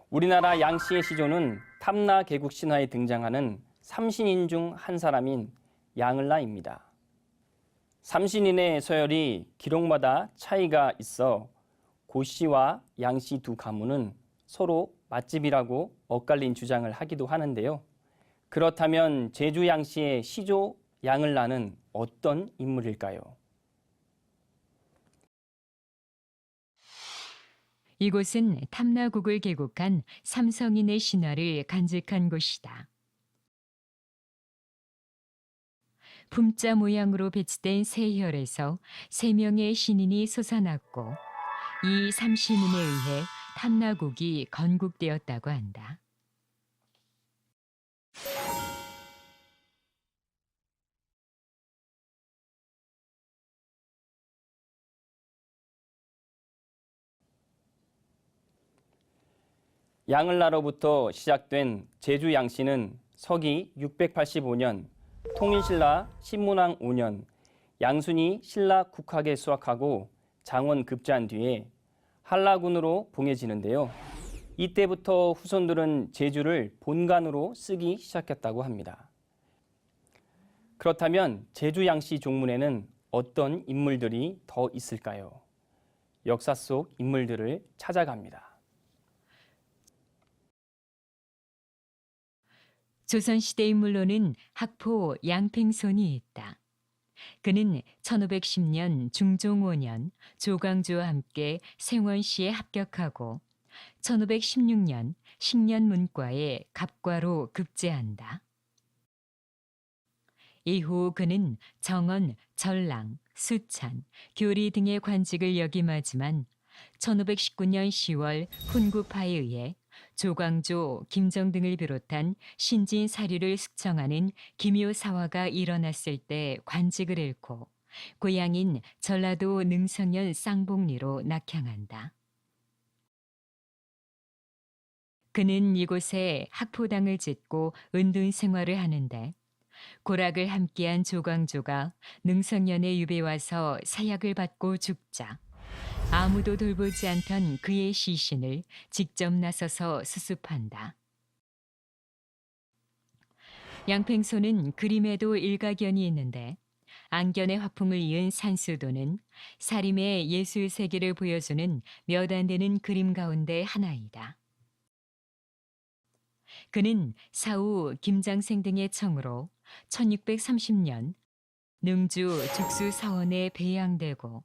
우리나라 양씨의 시조는 탐나 개국 신화에 등장하는 삼신인 중 한 사람인 양을라입니다. 삼신인의 서열이 기록마다 차이가 있어 고씨와 양씨 두 가문은 서로 맛집이라고 엇갈린 주장을 하기도 하는데요. 그렇다면 제주 양씨의 시조 양을라는 어떤 인물일까요? 이곳은 탐나국을 개국한 삼성인의 신화를 간직한 곳이다. 품자 모양으로 배치된 세 혈에서 세 명의 신인이 솟아났고 이 삼신인에 의해 탐나국이 건국되었다고 한다. 양을라로부터 시작된 제주 양씨는 서기 685년 통일신라 신문왕 5년 양순이 신라 국학에 수학하고 장원 급제한 뒤에 한라군으로 봉해지는데요. 이때부터 후손들은 제주를 본관으로 쓰기 시작했다고 합니다. 그렇다면 제주 양씨 종문에는 어떤 인물들이 더 있을까요? 역사 속 인물들을 찾아갑니다. 조선시대 인물로는 학포 양팽손이 있다. 그는 1510년 중종 5년 조광조와 함께 생원시에 합격하고 1516년 식년문과에 갑과로 급제한다. 이후 그는 정원, 전랑, 수찬, 교리 등의 관직을 역임하지만 1519년 10월 훈구파에 의해 조광조, 김정 등을 비롯한 신진 사류를 숙청하는 기묘사화가 일어났을 때 관직을 잃고 고향인 전라도 능성면 쌍복리로 낙향한다. 그는 이곳에 학포당을 짓고 은둔 생활을 하는데 고락을 함께한 조광조가 능성면에 유배 와서 사약을 받고 죽자 아무도 돌보지 않던 그의 시신을 직접 나서서 수습한다. 양팽소는 그림에도 일가견이 있는데 안견의 화풍을 이은 산수도는 사림의 예술 세계를 보여주는 몇 안 되는 그림 가운데 하나이다. 그는 사후 김장생 등의 청으로 1630년 능주 죽수사원에 배양되고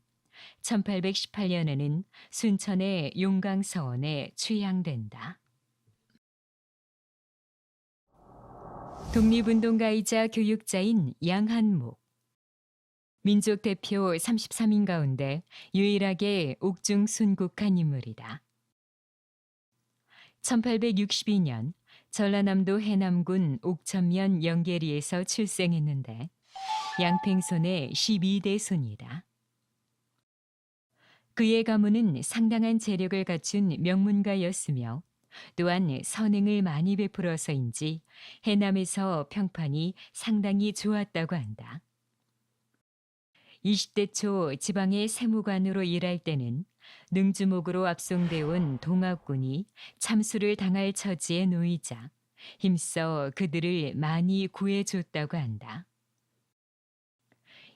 1818년에는 순천의 용강서원에 취양된다. 독립운동가이자 교육자인 양한목. 민족 대표 33인 가운데 유일하게 옥중 순국한 인물이다. 1862년 전라남도 해남군 옥천면 영계리에서 출생했는데 양팽손의 12대 손이다. 그의 가문은 상당한 재력을 갖춘 명문가였으며 또한 선행을 많이 베풀어서인지 해남에서 평판이 상당히 좋았다고 한다. 20대 초 지방의 세무관으로 일할 때는 능주목으로 압송돼 온 동학군이 참수를 당할 처지에 놓이자 힘써 그들을 많이 구해줬다고 한다.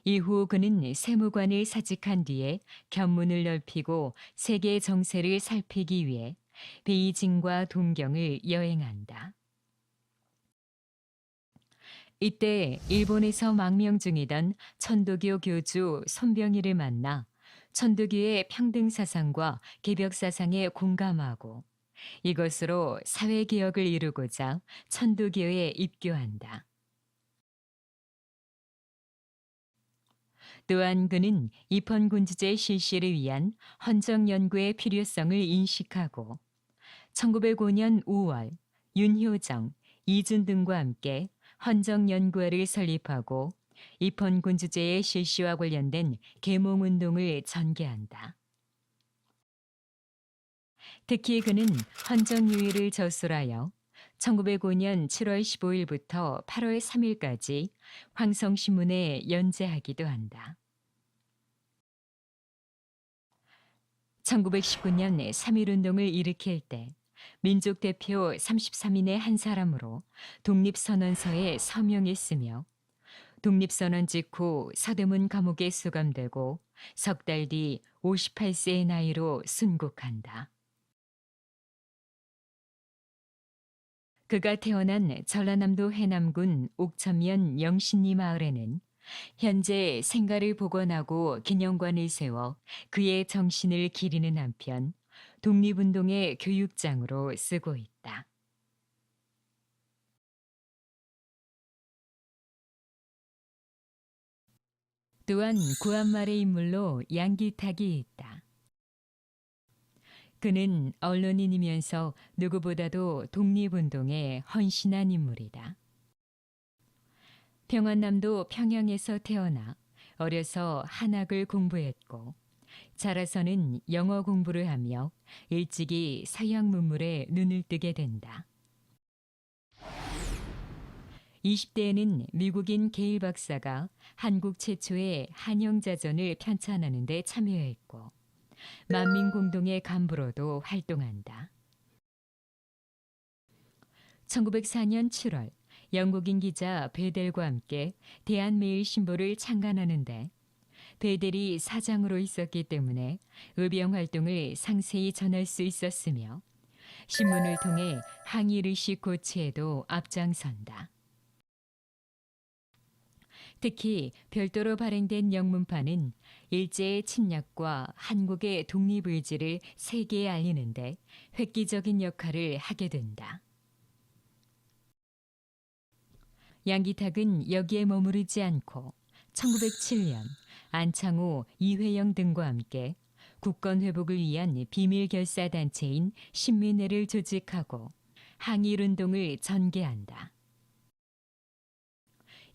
이후 그는 세무관을 사직한 뒤에 견문을 넓히고 세계 정세를 살피기 위해 베이징과 동경을 여행한다. 이때 일본에서 망명 중이던 천도교 교주 손병희를 만나 천도교의 평등사상과 개벽사상에 공감하고 이것으로 사회개혁을 이루고자 천도교에 입교한다. 또한 그는 입헌군주제 실시를 위한 헌정 연구의 필요성을 인식하고 1905년 5월 윤효정, 이준 등과 함께 헌정연구회를 설립하고 입헌군주제의 실시와 관련된 계몽운동을 전개한다. 특히 그는 헌정유의를 저술하여 1905년 7월 15일부터 8월 3일까지 황성신문에 연재하기도 한다. 1919년 3.1운동을 일으킬 때 민족 대표 33인의 한 사람으로 독립선언서에 서명했으며 독립선언 직후 서대문 감옥에 수감되고 석 달 뒤 58세의 나이로 순국한다. 그가 태어난 전라남도 해남군 옥천면 영신리 마을에는 현재 생가를 복원하고 기념관을 세워 그의 정신을 기리는 한편 독립운동의 교육장으로 쓰고 있다. 또한 구한말의 인물로 양기탁이 있다. 그는 언론인이면서 누구보다도 독립운동에 헌신한 인물이다. 평안남도 평양에서 태어나 어려서 한학을 공부했고 자라서는 영어 공부를 하며 일찍이 서양 문물에 눈을 뜨게 된다. 20대에는 미국인 게일 박사가 한국 최초의 한영자전을 편찬하는 데 참여했고 만민공동의 간부로도 활동한다. 1904년 7월 영국인 기자 베델과 함께 대한매일신보를 창간하는데 베델이 사장으로 있었기 때문에 의병 활동을 상세히 전할 수 있었으며 신문을 통해 항일의식 고취에도 앞장선다. 특히 별도로 발행된 영문판은 일제의 침략과 한국의 독립의지를 세계에 알리는데 획기적인 역할을 하게 된다. 양기탁은 여기에 머무르지 않고 1907년 안창호, 이회영 등과 함께 국권 회복을 위한 비밀결사단체인 신민회를 조직하고 항일운동을 전개한다.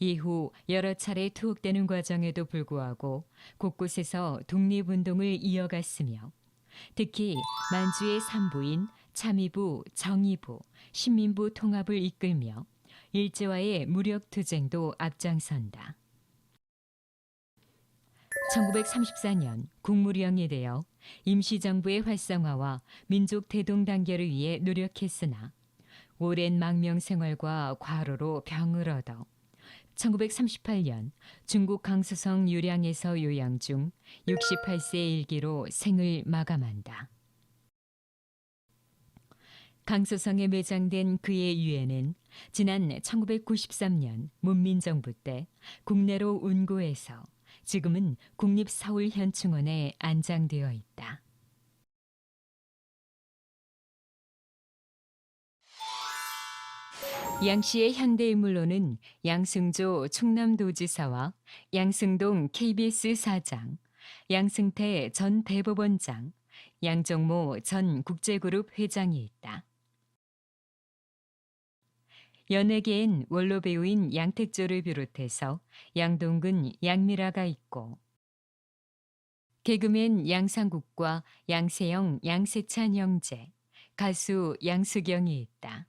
이후 여러 차례 투옥되는 과정에도 불구하고 곳곳에서 독립운동을 이어갔으며 특히 만주의 산부인 참의부, 정의부, 신민부 통합을 이끌며 일제와의 무력투쟁도 앞장선다. 1934년 국무령이 되어 임시정부의 활성화와 민족 대동단결을 위해 노력했으나 오랜 망명 생활과 과로로 병을 얻어 1938년 중국 강서성 유량에서 요양 중 68세의 일기로 생을 마감한다. 강서성에 매장된 그의 유해는 지난 1993년 문민정부 때 국내로 운구해서 지금은 국립서울현충원에 안장되어 있다. 양씨의 현대인물로는 양승조 충남도지사와 양승동 KBS 사장, 양승태 전 대법원장, 양정모 전 국제그룹 회장이 있다. 연예계엔 원로 배우인 양택조를 비롯해서 양동근, 양미라가 있고 개그맨 양상국과 양세형, 양세찬 형제, 가수 양수경이 있다.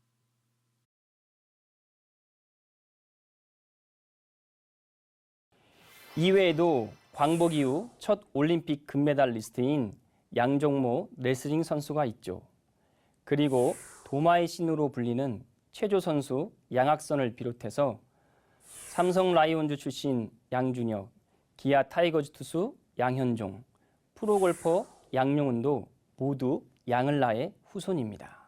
이외에도 광복 이후 첫 올림픽 금메달리스트인 양정모 레슬링 선수가 있죠. 그리고 도마의 신으로 불리는 체조 선수 양학선을 비롯해서 삼성 라이온즈 출신 양준혁, 기아 타이거즈 투수 양현종, 프로골퍼 양용은도 모두 양을라의 후손입니다.